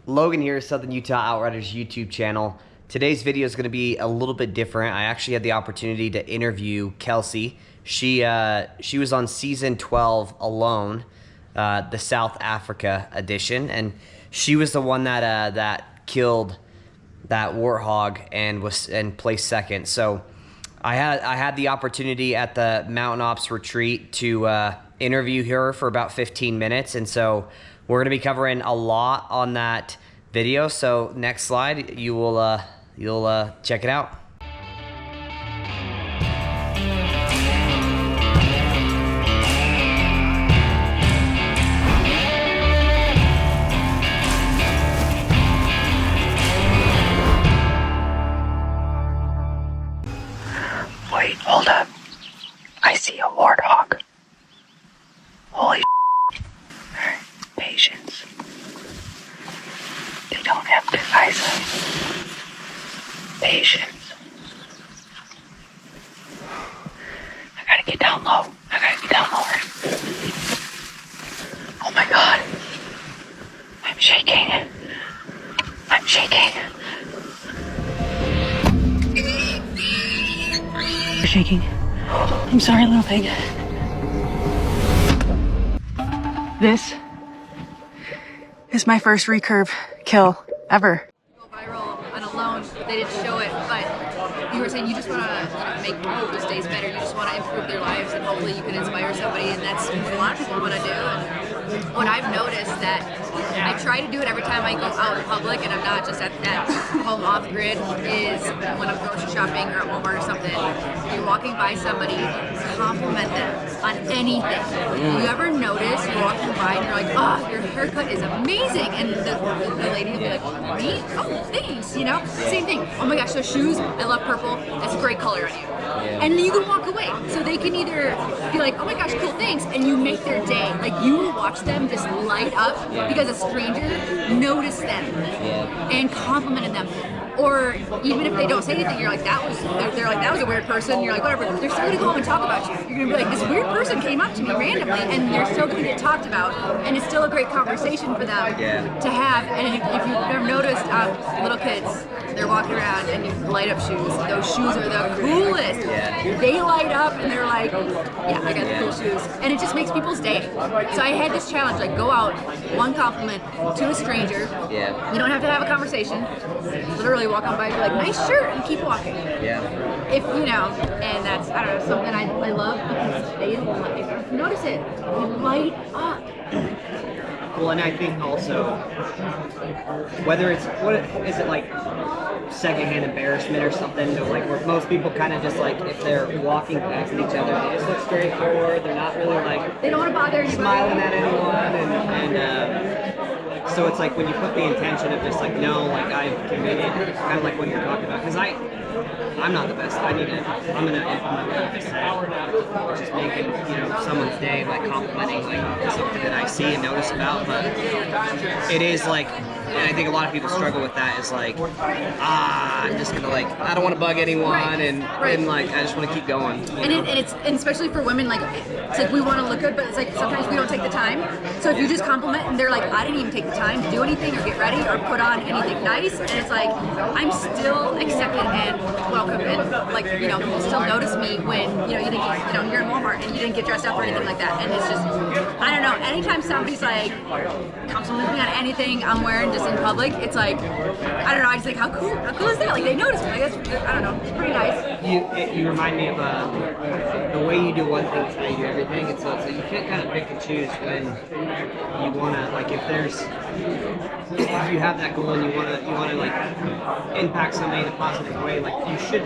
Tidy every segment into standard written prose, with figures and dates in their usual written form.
Logan here, Southern Utah Outriders YouTube channel. Today's video is going to be a little bit different. I actually had the opportunity to interview Kelsey. She was on season 12 alone, the South Africa edition, and she was the one that killed that warthog and placed second. So I had the opportunity at the Mountain Ops retreat to interview her for about 15 minutes, and so we're going to be covering a lot on that video. So next slide, you'll check it out. Wait, hold up. I see a warthog. Holy Alright, patience. They don't have good eyesight. Patience. I gotta get down low. Oh my god. I'm shaking. You're shaking. I'm sorry, little pig. This is my first recurve kill ever. Go viral on a loan, but they didn't show it. But you were saying you just want to make people's days better. You just want to improve their lives, and hopefully you can inspire somebody. And that's what a lot of people want to do. And what I've noticed that I try to do it every time I go out in public, and I'm not just at home off grid, is when I'm grocery shopping or at Walmart or something. You're walking by somebody, compliment them on anything. You ever notice you're walking by and you're like, oh, your haircut is amazing, and the lady will be like, me? Oh, thanks, you know? Same thing. Oh my gosh, those shoes, I love purple. It's a great color on you. And then you can walk away. So they can either be like, oh my gosh, cool, thanks, and you make their day. Like, you will watch them just light up because a stranger noticed them and complimented them. Or even if they don't say anything, you're like, they're like, that was a weird person. You're like, whatever. They're still gonna go home and talk about you. You're gonna be like, this weird person came up to me randomly, and they're still gonna get talked about, and it's still a great conversation for them to have. And if you've ever noticed, little kids, they're walking around and you light up shoes. Those shoes are the coolest. They light up and they're like, yeah, I got the cool shoes. And it just makes people's day. So I had this challenge, like, go out, one compliment to a stranger. You don't have to have a conversation. Literally walk on by and be like, nice shirt, and keep walking. If you know, and that's, I don't know, something I love, because they notice it. They light up. Well, and I think also, whether it's, what is it, like secondhand embarrassment or something, like where most people kind of just like, if they're walking past each other, they just look straightforward, they're not really like, they don't want to bother anybody, smiling at anyone, and so it's like when you put the intention of just like, no, like I've committed, kind of like what you're talking about, because I'm not the best. I'm gonna implement what you just said, just making, you know, someone's day, like complimenting like something that I see and notice about. But it is like, and I think a lot of people struggle with that, is like, I'm just gonna, like, I don't want to bug anyone, and like I just want to keep going. And especially for women, like, it's like we want to look good, but it's like sometimes we don't take the time. So if you just compliment and they're like, I didn't even take the time to do anything or get ready or put on anything nice, and it's like, I'm still accepted and welcome, and like, you know, people still notice me when, you know, you didn't get, you know, you're in Walmart and you didn't get dressed up or anything like that. And it's just, I don't know, anytime somebody's like complimenting me on anything I'm wearing just in public, it's like, I don't know, I just think, how cool is that? Like, they notice me. Like, that's, I don't know, it's pretty nice. You remind me of the way you do one thing is how you do everything, and so you can't kind of pick and choose when you want to, like, if you have that goal and you want to like impact somebody in a positive way, like you should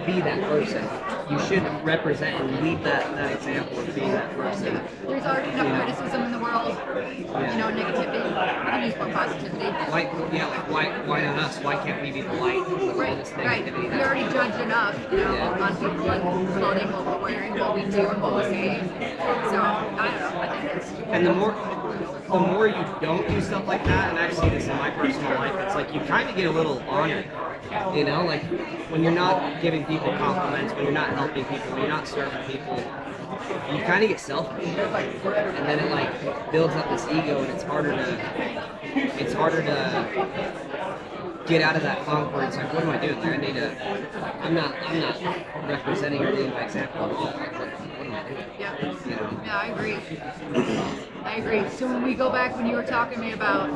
be that person. You should represent and lead that example of being that person. There's already enough criticism in the world, you know, negativity. We can use more positivity. Why not us? Why can't we be the light of all this negativity? We already judge enough, you know, on people and clothing, what we're wearing, what we do, and what we say. So, I don't know, I think it's... And the more you don't do stuff like that, and I see this in my personal life, it's like you kind of get a little honored, you know, like when you're not giving people compliments, when you're not helping people, when you're not serving people, you kind of get selfish, and then it like builds up this ego, and it's harder to it's harder to get out of that funk where it's like, what am I doing? Like, I need to. I'm not representing or leading by example. What am I doing? Yeah. You know? Yeah, I agree. I agree. So when we go back, when you were talking to me about,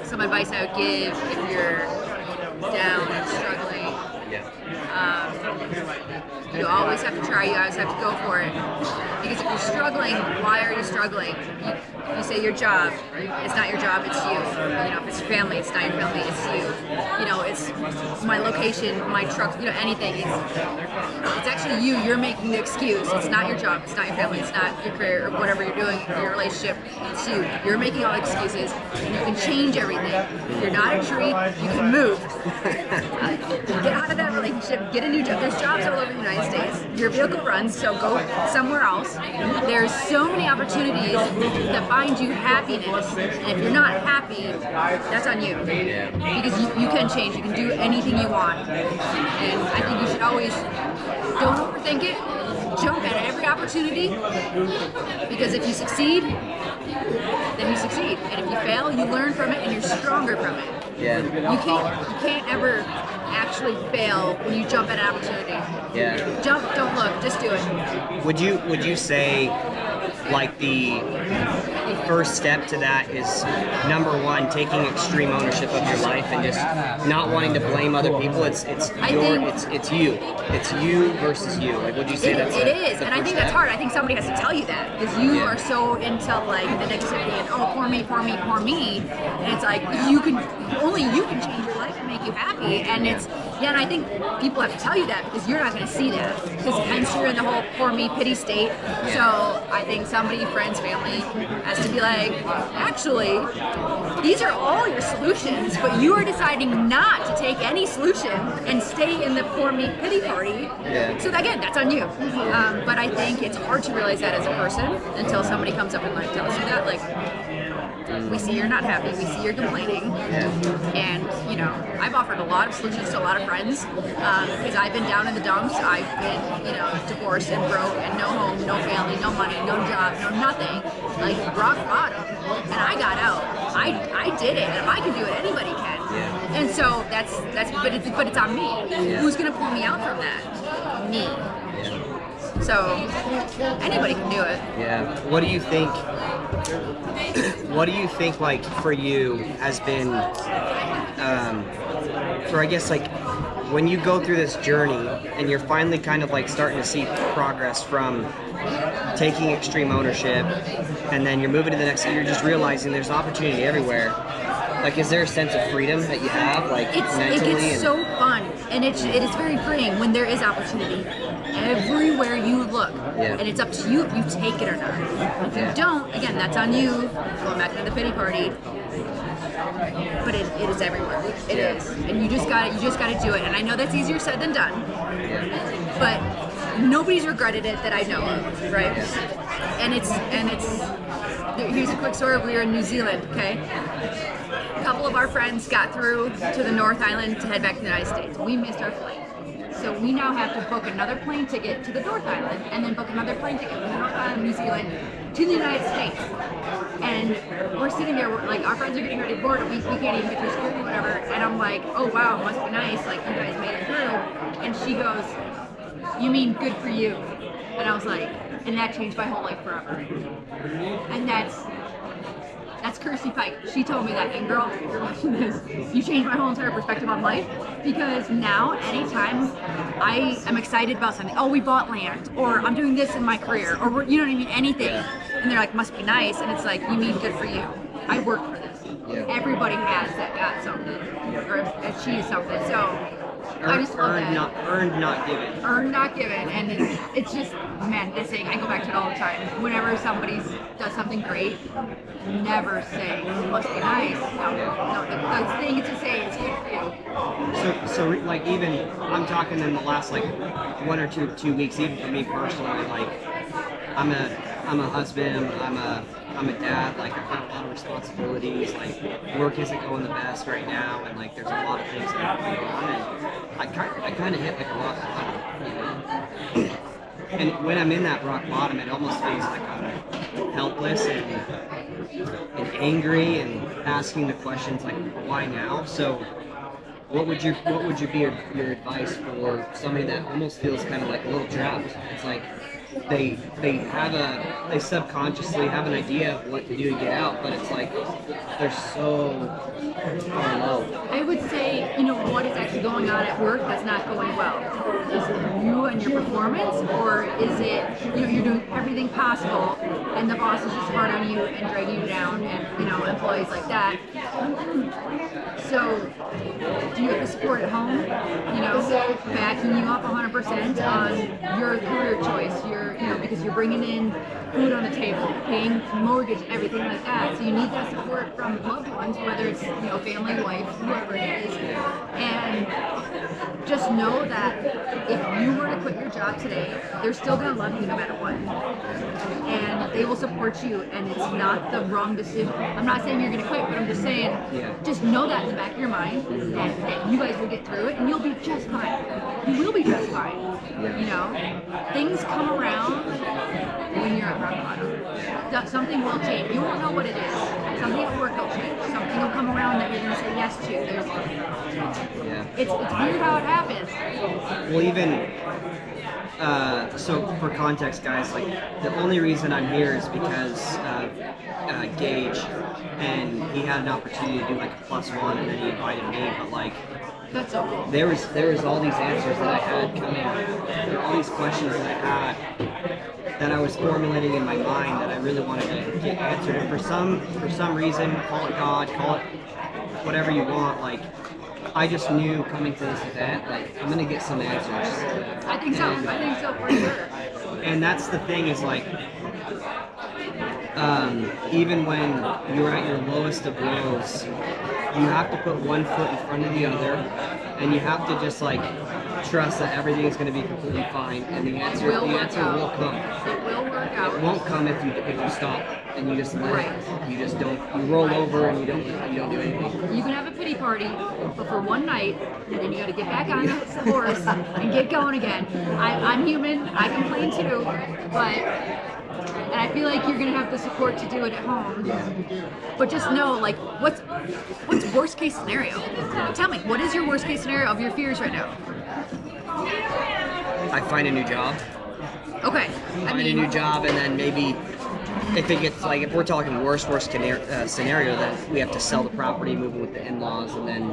some advice I would give if you're down and struggling, you always have to try. You always have to go for it. Because if you're struggling, why are you struggling? You say your job. It's not your job. It's you. If it's your family, it's not your family. It's you. It's my location, my truck. Anything. It's actually you. You're making the excuse. It's not your job. It's not your family. It's not your career or whatever you're doing. Your relationship. It's you. You're making all the excuses. And you can change everything. You're not a tree. You can move. Get out of that relationship. Get a new job. There's jobs all over the United States. Your vehicle runs, so go somewhere else. There's so many opportunities that find you happiness. And if you're not happy, that's on you. Because you can change. You can do anything you want. And I think you should always don't overthink it. Jump at every opportunity. Because if you succeed, then you succeed. And if you fail, you learn from it and you're stronger from it. Yeah. You can't ever actually fail when you jump at an opportunity. Yeah. Jump, don't look, just do it. Would you say like the first step to that is number one, taking extreme ownership of your life and just not wanting to blame other people? It's you versus you. Like, would you say that's it is, and I think that's hard. I think somebody has to tell you that because you are so into like the negativity and poor me, poor me, poor me, and it's like only you can change your life and make you happy, and and I think people have to tell you that because you're not going to see that because hence you're in the whole poor me pity state. So I think somebody, friends, family, has to be like, actually, these are all your solutions, but you are deciding not to take any solution and stay in the poor me pity party. Yeah. So again, that's on you. But I think it's hard to realize that as a person until somebody comes up and like tells you that, like, we see you're not happy, we see you're complaining, and I've offered a lot of solutions to a lot of friends because I've been down in the dumps. I've been divorced and broke and no home, no family, no money, no job, no nothing, like rock bottom, and I got out. I did it, and if I can do it, anybody can. And so that's but it's on me. Who's gonna pull me out from that? Me. So anybody can do it. Yeah. What do you think? What do you think, like, for you has been, for I guess, like, when you go through this journey and you're finally kind of like starting to see progress from taking extreme ownership, and then you're moving to the next, you're just realizing there's opportunity everywhere. Like, is there a sense of freedom that you have, like, mentally? It gets so fun, and it is very freeing when there is opportunity everywhere you look, and it's up to you if you take it or not. If you don't, again, that's on you. Going back to the pity party, but it is everywhere. It is, and you just got to do it. And I know that's easier said than done, but nobody's regretted it that I know of, right? And it's. Here's a quick story. We were in New Zealand, okay? A couple of our friends got through to the North Island to head back to the United States. We missed our flight. So we now have to book another plane ticket to the North Island and then book another plane ticket from the North Island, New Zealand to the United States. And we're sitting there, like, our friends are getting ready to board, and we can't even get through security or whatever. And I'm like, oh wow, it must be nice, like, you guys made it through. And she goes, you mean good for you? And I was like, and that changed my whole life forever. And that's Kirsty Pike. She told me that, and girl, if you're watching this, you changed my whole entire perspective on life, because now anytime I am excited about something, oh, we bought land, or I'm doing this in my career, or you know what I mean, anything, and they're like, must be nice, and it's like, you mean good for you. I work for this. Everybody has that got something, or achieved something, so I just love that. Earned, not given. Earned, not given, and it's just, man, this thing, I go back to it all the time. Whenever somebody does something great, never say, it must be nice. No, the thing is to say, it's good for you. So like, even, I'm talking in the last, like, 1 or 2 weeks, even for me personally, like, I'm a husband, I'm a dad, like, I've got a lot of responsibilities, like, work isn't going the best right now, and like, there's a lot of things that are going on, and I kind of hit like a rock bottom, you know? And when I'm in that rock bottom, it almost feels like I'm helpless, and and angry and asking the questions like, why now? So what would be your advice for somebody that almost feels kind of like a little trapped? It's like they subconsciously have an idea of what to do to get out, but it's like they're so far low. I would say, what is actually going on at work that's not going well? Is it you and your performance, or is it, you're doing everything possible and the boss is just hard on you and dragging you down, and, employees like that. So, do you have the support at home, backing you up 100% on your career choice, because you're bringing in food on the table, paying mortgage, everything like that. So you need that support from loved ones, whether it's, family, wife, whoever it is. And just know that if you were to quit your job today, they're still going to love you no matter what. And they will support you, and it's not the wrong decision. I'm not saying you're going to quit, but I'm just saying, just know that in the back of your mind, that you guys will get through it, and you'll be just fine. You will be just fine. Things come around when you're at rock bottom. Something will change. You won't know what it is. Something at work will change. Something will come around that you're going to say yes to. It's weird how it happens. Well, even so, for context, guys, like the only reason I'm here is because Gage, and he had an opportunity to do like a +1, and then he invited me. But like, that's so cool. There was all these answers that I had coming, there were all these questions that I had that I was formulating in my mind that I really wanted to get answered. And for some reason, call it God, call it whatever you want, like I just knew coming to this event, like I'm gonna get some answers. I think so. I think so for sure. And that's the thing is like, even when you're at your lowest of lows, you have to put one foot in front of the other, and you have to just like trust that everything is going to be completely fine, and the answer will come. It will work out. It won't come if you stop and you just let it. You just don't. You roll over and you don't do anything. You can have a pity party, but for one night, and then you got to get back on the horse and get going again. I'm human. I complain too, but. And I feel like you're gonna have the support to do it at home. But just know, like, what's worst case scenario? Tell me, what is your worst case scenario of your fears right now? I find a new job. Okay. Find a new job, and then maybe if it gets like, if we're talking worst scenario, then we have to sell the property, move in with the in-laws, and then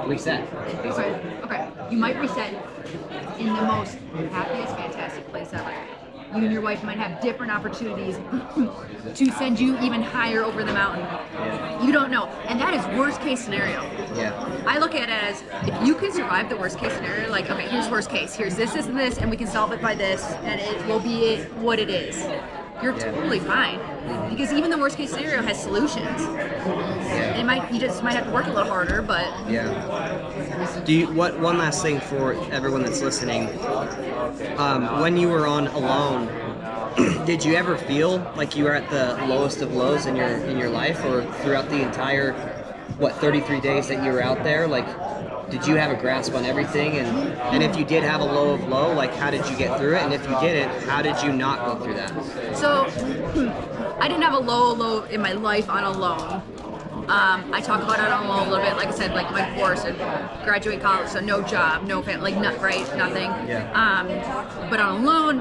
reset. Okay. You might reset in the most happiest, fantastic place ever. You and your wife might have different opportunities to send you even higher over the mountain. You don't know. And that is worst case scenario. I look at it as, if you can survive the worst case scenario, like, okay, here's worst case, here's this, and this, and we can solve it by this, and it will be what it is. You're totally fine. Because even the worst case scenario has solutions. You just might have to work a little harder, but... One last thing for everyone that's listening. When you were on Alone, did you ever feel like you were at the lowest of lows in your life, or throughout the entire 33 days that you were out there? Like, did you have a grasp on everything? And if you did have a low of low, like, how did you get through it? And if you didn't, how did you not go through that? So, I didn't have a low in my life on Alone. I talk about it on Alone a little bit, like I said, like my course and graduate college, so no job, no family, like nothing. But on Alone,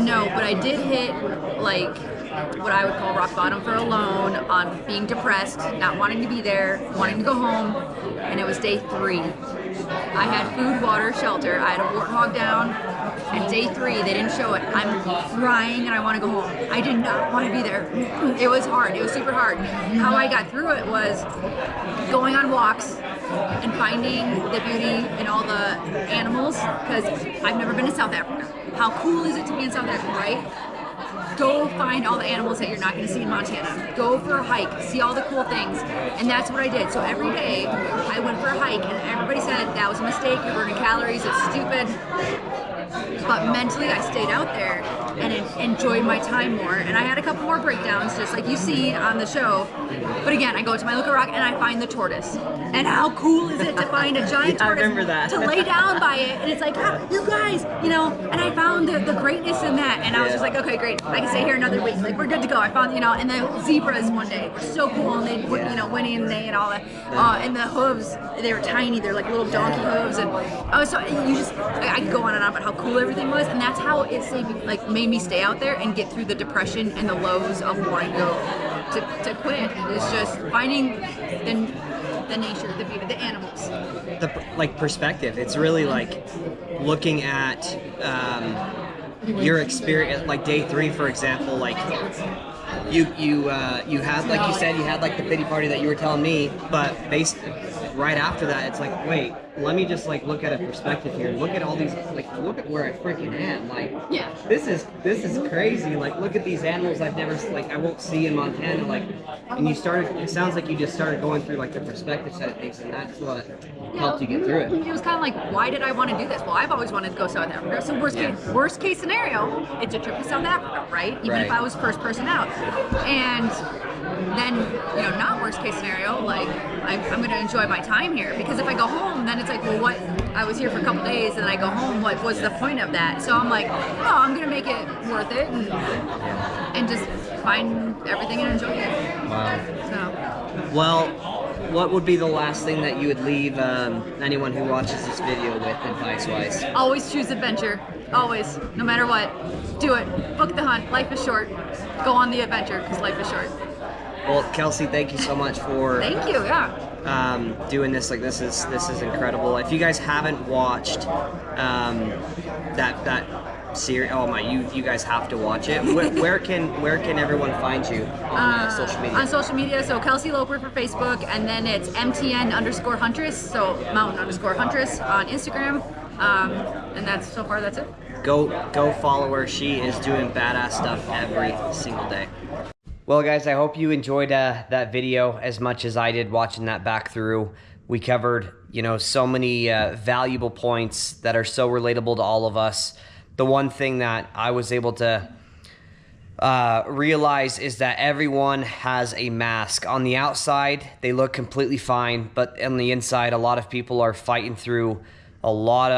no. But I did hit like what I would call rock bottom for Alone, on being depressed, not wanting to be there, wanting to go home, and it was day 3. I had food, water, shelter. I had a warthog down, and day 3, they didn't show it. I'm crying and I want to go home. I did not want to be there. It was hard. It was super hard. How I got through it was going on walks and finding the beauty in all the animals, because I've never been to South Africa. How cool is it to be in South Africa, right? Go find all the animals that you're not going to see in Montana. Go for a hike, see all the cool things, and that's what I did. So every day, I went for a hike, and everybody said, that was a mistake, you're burning calories, it's stupid. but mentally I stayed out there and enjoyed my time more. And I had a couple more breakdowns, just like you see on the show. But again, I go to my local rock and I find the tortoise. And how cool is it to find a giant I tortoise, remember that. to lay down by it, and it's like, ah, you guys, you know. And I found the greatness in that, and I was just like, okay, great, I can stay here another week. Like, we're good to go. I found, you know, and the zebras one day were so cool, and they, you know, Winnie and they and all that, and the hooves, they were tiny. They're like little donkey hooves, and I was so you just, I could go on and on about how cool everything was, and that's how it saved me, like made me stay out there and get through the depression and the lows of wanting to quit. It's just finding the nature, the beauty, the animals. The like perspective. It's really like looking at your experience, like day 3, for example. Like you had, like you said, you had like the pity party that you were telling me, but right after that, it's like, wait, let me just like look at a perspective here. Look at all these, like, look at where I freaking am. Like, Yeah. this is crazy. Like, look at these animals I've never, like, I won't see in Montana. Like, and you started, it sounds like you just started going through like the perspective side of things, and that's what helped you get through it. It was kind of like, why did I want to do this? Well, I've always wanted to go South Africa. So worst case scenario, it's a trip to South Africa, right? Even if I was first person out. And then, you know, not worst case scenario, like I'm going to enjoy my time here, because if I go home, then it's like, well, what? I was here for a couple days and I go home. What was the point of that? So I'm like, oh, I'm going to make it worth it and just find everything and enjoy it. Wow. So. Well, what would be the last thing that you would leave anyone who watches this video with, advice-wise? Always choose adventure. Always. No matter what. Do it. Book the hunt. Life is short. Go on the adventure, because life is short. Well, Kelsey, thank you so much for Thank you, doing this. Like, this is incredible. If you guys haven't watched that series, oh my, you guys have to watch it. Where can everyone find you on social media? On social media, so Kelsey Loper for Facebook, and then it's MTN_Huntress, so Mountain_Huntress on Instagram, and that's it. Go follow her. She is doing badass stuff every single day. Well, guys, I hope you enjoyed that video as much as I did watching that back through. We covered, you know, so many valuable points that are so relatable to all of us. The one thing that I was able to realize is that everyone has a mask. On the outside, they look completely fine, but on the inside, a lot of people are fighting through a lot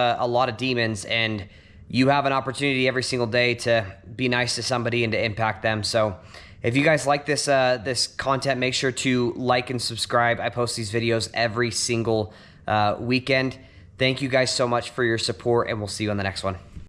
of demons, and you have an opportunity every single day to be nice to somebody and to impact them. So if you guys like this this content, make sure to like and subscribe. I post these videos every single weekend. Thank you guys so much for your support, and we'll see you on the next one.